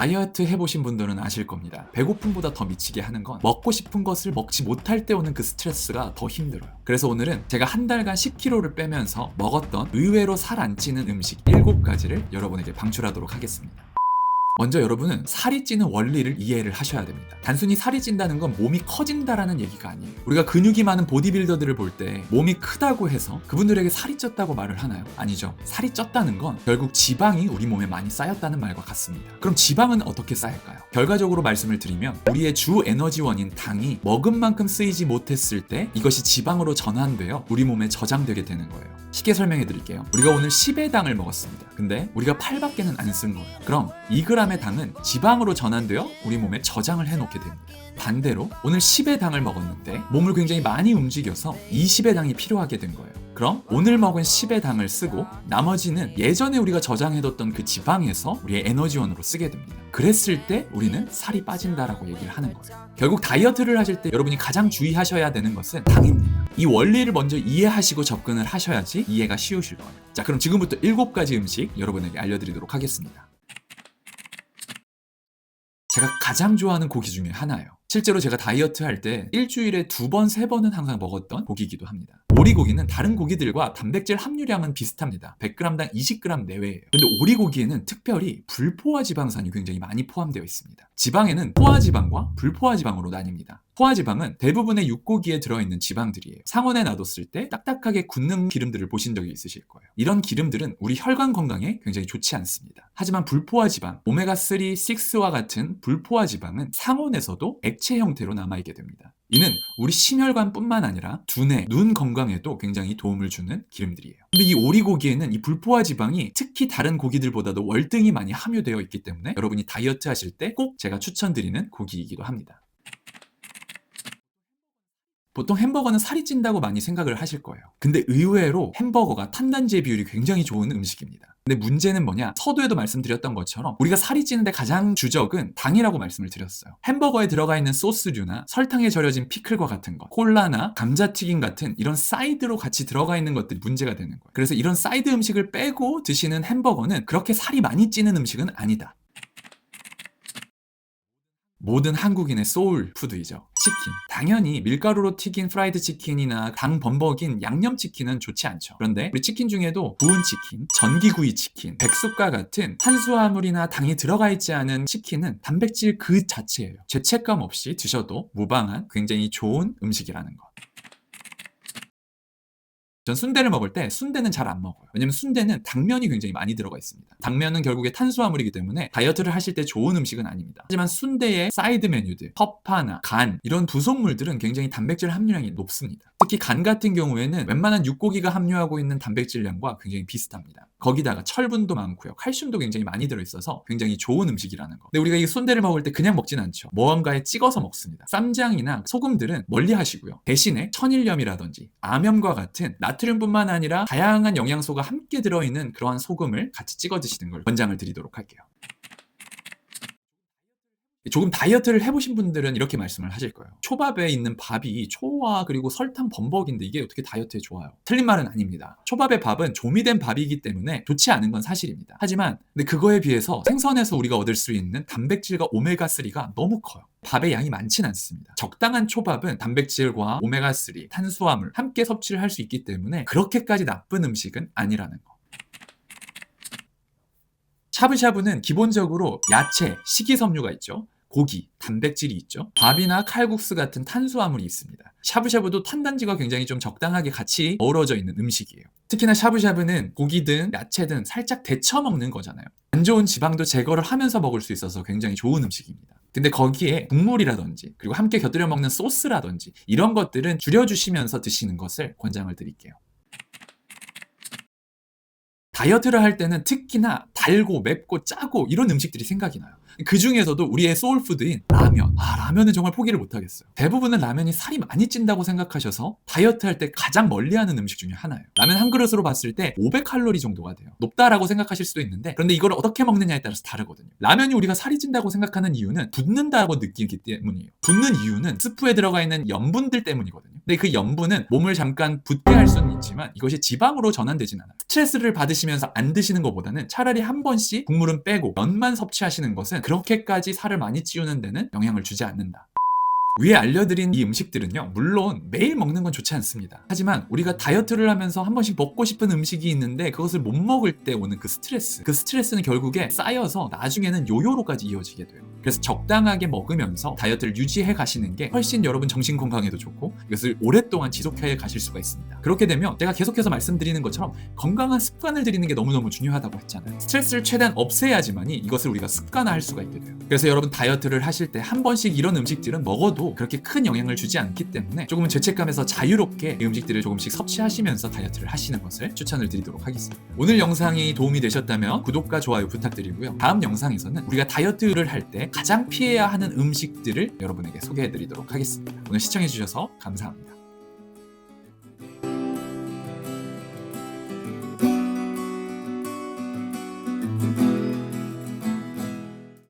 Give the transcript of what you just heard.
다이어트 해보신 분들은 아실 겁니다. 배고픔보다 더 미치게 하는 건 먹고 싶은 것을 먹지 못할 때 오는 그 스트레스가 더 힘들어요. 그래서 오늘은 제가 한 달간 10kg를 빼면서 먹었던 의외로 살 안 찌는 음식 7가지를 여러분에게 방출하도록 하겠습니다. 먼저 여러분은 살이 찌는 원리를 이해를 하셔야 됩니다. 단순히 살이 찐다는 건 몸이 커진다라는 얘기가 아니에요. 우리가 근육이 많은 보디빌더들을 볼 때 몸이 크다고 해서 그분들에게 살이 쪘다고 말을 하나요? 아니죠. 살이 쪘다는 건 결국 지방이 우리 몸에 많이 쌓였다는 말과 같습니다. 그럼 지방은 어떻게 쌓일까요? 결과적으로 말씀을 드리면 우리의 주 에너지원인 당이 먹은 만큼 쓰이지 못했을 때 이것이 지방으로 전환되어 우리 몸에 저장되게 되는 거예요. 쉽게 설명해 드릴게요. 우리가 오늘 10의 당을 먹었습니다. 근데 우리가 8밖에는 안 쓴 거예요. 그럼 2g의 당은 지방으로 전환되어 우리 몸에 저장을 해놓게 됩니다. 반대로 오늘 10의 당을 먹었는데 몸을 굉장히 많이 움직여서 20의 당이 필요하게 된 거예요. 그럼 오늘 먹은 10의 당을 쓰고 나머지는 예전에 우리가 저장해뒀던 그 지방에서 우리의 에너지원으로 쓰게 됩니다. 그랬을 때 우리는 살이 빠진다라고 얘기를 하는 거예요. 결국 다이어트를 하실 때 여러분이 가장 주의하셔야 되는 것은 당입니다. 이 원리를 먼저 이해하시고 접근을 하셔야지 이해가 쉬우실 거예요. 자, 그럼 지금부터 7가지 음식 여러분에게 알려드리도록 하겠습니다. 제가 가장 좋아하는 고기 중에 하나예요. 실제로 제가 다이어트 할 때 일주일에 2번, 3번은 항상 먹었던 고기이기도 합니다. 오리고기는 다른 고기들과 단백질 함유량은 비슷합니다. 100g당 20g 내외예요. 근데 오리고기에는 특별히 불포화 지방산이 굉장히 많이 포함되어 있습니다. 지방에는 포화지방과 불포화지방으로 나뉩니다. 포화지방은 대부분의 육고기에 들어있는 지방들이에요. 상온에 놔뒀을 때 딱딱하게 굳는 기름들을 보신 적이 있으실 거예요. 이런 기름들은 우리 혈관 건강에 굉장히 좋지 않습니다. 하지만 불포화지방, 오메가3, 6와 같은 불포화지방은 상온에서도 액체 형태로 남아있게 됩니다. 이는 우리 심혈관뿐만 아니라 두뇌, 눈 건강에도 굉장히 도움을 주는 기름들이에요. 근데 이 오리고기에는 이 불포화 지방이 특히 다른 고기들보다도 월등히 많이 함유되어 있기 때문에 여러분이 다이어트 하실 때 꼭 제가 추천드리는 고기이기도 합니다. 보통 햄버거는 살이 찐다고 많이 생각을 하실 거예요. 근데 의외로 햄버거가 탄단지의 비율이 굉장히 좋은 음식입니다. 근데 문제는 뭐냐? 서두에도 말씀드렸던 것처럼 우리가 살이 찌는데 가장 주적은 당이라고 말씀을 드렸어요. 햄버거에 들어가 있는 소스류나 설탕에 절여진 피클과 같은 것, 콜라나 감자튀김 같은 이런 사이드로 같이 들어가 있는 것들이 문제가 되는 거예요. 그래서 이런 사이드 음식을 빼고 드시는 햄버거는 그렇게 살이 많이 찌는 음식은 아니다. 모든 한국인의 소울 푸드이죠. 치킨. 당연히 밀가루로 튀긴 프라이드 치킨이나 당 범벅인 양념 치킨은 좋지 않죠. 그런데 우리 치킨 중에도 구운 치킨, 전기구이 치킨, 백숙과 같은 탄수화물이나 당이 들어가 있지 않은 치킨은 단백질 그 자체예요. 죄책감 없이 드셔도 무방한 굉장히 좋은 음식이라는 것. 전 순대를 먹을 때 순대는 잘 안 먹어요. 왜냐면 순대는 당면이 굉장히 많이 들어가 있습니다. 당면은 결국에 탄수화물이기 때문에 다이어트를 하실 때 좋은 음식은 아닙니다. 하지만 순대의 사이드 메뉴들, 허파나 간 이런 부속물들은 굉장히 단백질 함유량이 높습니다. 특히 간 같은 경우에는 웬만한 육고기가 함유하고 있는 단백질량과 굉장히 비슷합니다. 거기다가 철분도 많고요. 칼슘도 굉장히 많이 들어있어서 굉장히 좋은 음식이라는 거. 근데 우리가 이 순대를 먹을 때 그냥 먹진 않죠. 무언가에 찍어서 먹습니다. 쌈장이나 소금들은 멀리 하시고요. 대신에 천일염이라든지 암염과 같은 나트륨뿐만 아니라 다양한 영양소가 함께 들어있는 그러한 소금을 같이 찍어 드시는 걸 권장을 드리도록 할게요. 조금 다이어트를 해보신 분들은 이렇게 말씀을 하실 거예요. 초밥에 있는 밥이 초와 그리고 설탕 범벅인데 이게 어떻게 다이어트에 좋아요? 틀린 말은 아닙니다. 초밥의 밥은 조미된 밥이기 때문에 좋지 않은 건 사실입니다. 하지만 근데 그거에 비해서 생선에서 우리가 얻을 수 있는 단백질과 오메가3가 너무 커요. 밥의 양이 많진 않습니다. 적당한 초밥은 단백질과 오메가3, 탄수화물 함께 섭취를 할 수 있기 때문에 그렇게까지 나쁜 음식은 아니라는 거. 샤브샤브는 기본적으로 야채, 식이섬유가 있죠. 고기, 단백질이 있죠. 밥이나 칼국수 같은 탄수화물이 있습니다. 샤브샤브도 탄단지가 굉장히 좀 적당하게 같이 어우러져 있는 음식이에요. 특히나 샤브샤브는 고기든 야채든 살짝 데쳐 먹는 거잖아요. 안 좋은 지방도 제거를 하면서 먹을 수 있어서 굉장히 좋은 음식입니다. 근데 거기에 국물이라든지 그리고 함께 곁들여 먹는 소스라든지 이런 것들은 줄여주시면서 드시는 것을 권장을 드릴게요. 다이어트를 할 때는 특히나 달고 맵고 짜고 이런 음식들이 생각이 나요. 그 중에서도 우리의 소울푸드인 라면. 라면은 정말 포기를 못하겠어요. 대부분은 라면이 살이 많이 찐다고 생각하셔서 다이어트 할 때 가장 멀리하는 음식 중에 하나예요. 라면 한 그릇으로 봤을 때 500칼로리 정도가 돼요. 높다라고 생각하실 수도 있는데 그런데 이걸 어떻게 먹느냐에 따라서 다르거든요. 라면이 우리가 살이 찐다고 생각하는 이유는 붓는다고 느끼기 때문이에요. 붓는 이유는 스프에 들어가 있는 염분들 때문이거든요. 근데 그 염분은 몸을 잠깐 붓게 할 수는 있지만 이것이 지방으로 전환되진 않아요. 스트레스를 받으시면 드시면서 안 드시는 것보다는 차라리 한 번씩 국물은 빼고 면만 섭취하시는 것은 그렇게까지 살을 많이 찌우는 데는 영향을 주지 않는다. 위에 알려드린 이 음식들은요, 물론 매일 먹는 건 좋지 않습니다. 하지만 우리가 다이어트를 하면서 한 번씩 먹고 싶은 음식이 있는데 그것을 못 먹을 때 오는 그 스트레스는 결국에 쌓여서 나중에는 요요로까지 이어지게 돼요. 그래서 적당하게 먹으면서 다이어트를 유지해 가시는 게 훨씬 여러분 정신 건강에도 좋고 이것을 오랫동안 지속해 가실 수가 있습니다. 그렇게 되면 제가 계속해서 말씀드리는 것처럼 건강한 습관을 들이는 게 너무너무 중요하다고 했잖아요. 스트레스를 최대한 없애야지만이 이것을 우리가 습관화할 수가 있게 돼요. 그래서 여러분 다이어트를 하실 때 한 번씩 이런 음식들은 먹어도 그렇게 큰 영향을 주지 않기 때문에 조금은 죄책감에서 자유롭게 이 음식들을 조금씩 섭취하시면서 다이어트를 하시는 것을 추천을 드리도록 하겠습니다. 오늘 영상이 도움이 되셨다면 구독과 좋아요 부탁드리고요. 다음 영상에서는 우리가 다이어트를 할 때 가장 피해야 하는 음식들을 여러분에게 소개해 드리도록 하겠습니다. 오늘 시청해 주셔서 감사합니다.